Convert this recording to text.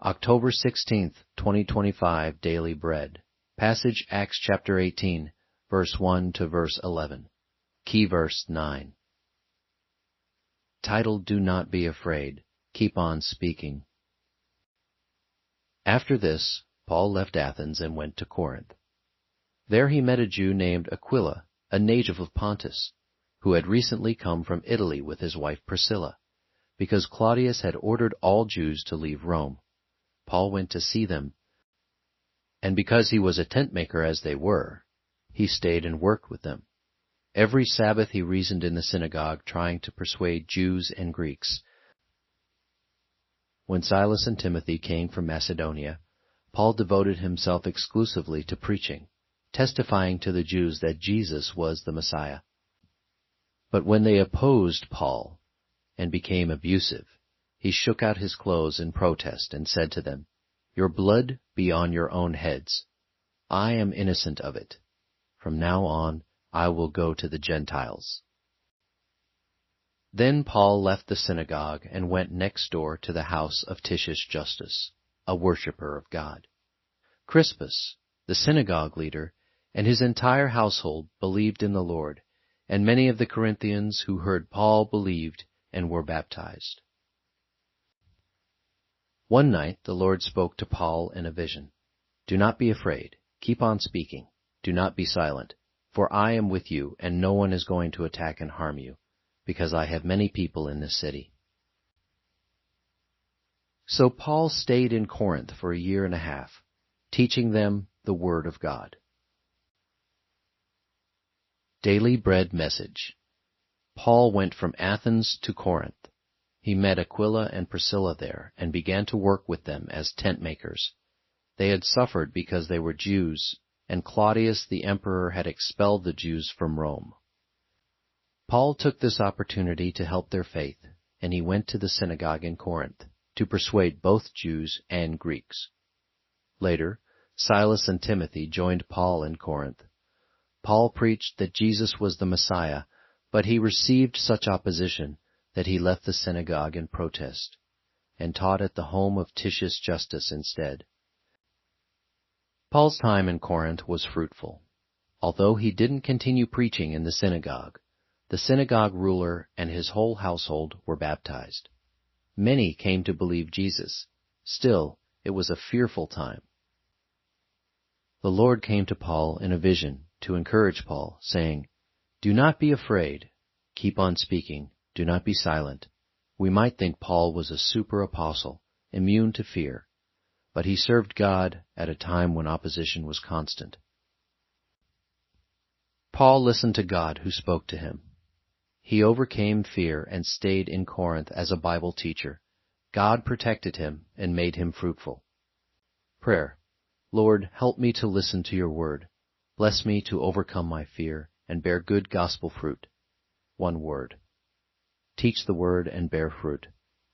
October 16th, 2025, Daily Bread. Passage Acts chapter 18, verse 1 to verse 11. Key verse 9. Title: Do Not Be Afraid. Keep on speaking. After this, Paul left Athens and went to Corinth. There he met a Jew named Aquila, a native of Pontus, who had recently come from Italy with his wife Priscilla, because Claudius had ordered all Jews to leave Rome. Paul went to see them, and because he was a tentmaker as they were, he stayed and worked with them. Every Sabbath he reasoned in the synagogue, trying to persuade Jews and Greeks. When Silas and Timothy came from Macedonia, Paul devoted himself exclusively to preaching, testifying to the Jews that Jesus was the Messiah. But when they opposed Paul and became abusive, he shook out his clothes in protest and said to them, "Your blood be on your own heads. I am innocent of it. From now on, I will go to the Gentiles." Then Paul left the synagogue and went next door to the house of Titius Justus, a worshipper of God. Crispus, the synagogue leader, and his entire household believed in the Lord, and many of the Corinthians who heard Paul believed and were baptized. One night the Lord spoke to Paul in a vision. "Do not be afraid. Keep on speaking. Do not be silent, for I am with you, and no one is going to attack and harm you, because I have many people in this city." So Paul stayed in Corinth for a year and a half, teaching them the Word of God. Daily Bread Message. Paul went from Athens to Corinth. He met Aquila and Priscilla there and began to work with them as tent makers. They had suffered because they were Jews, and Claudius the emperor had expelled the Jews from Rome. Paul took this opportunity to help their faith, and he went to the synagogue in Corinth to persuade both Jews and Greeks. Later, Silas and Timothy joined Paul in Corinth. Paul preached that Jesus was the Messiah, but he received such opposition that he left the synagogue in protest, and taught at the home of Titius Justus instead. Paul's time in Corinth was fruitful. Although he didn't continue preaching in the synagogue ruler and his whole household were baptized. Many came to believe Jesus. Still, it was a fearful time. The Lord came to Paul in a vision to encourage Paul, saying, "Do not be afraid. Keep on speaking. Do not be silent." We might think Paul was a super apostle, immune to fear, but he served God at a time when opposition was constant. Paul listened to God who spoke to him. He overcame fear and stayed in Corinth as a Bible teacher. God protected him and made him fruitful. Prayer. Lord, help me to listen to your word. Bless me to overcome my fear and bear good gospel fruit. One word. Teach the word and bear fruit.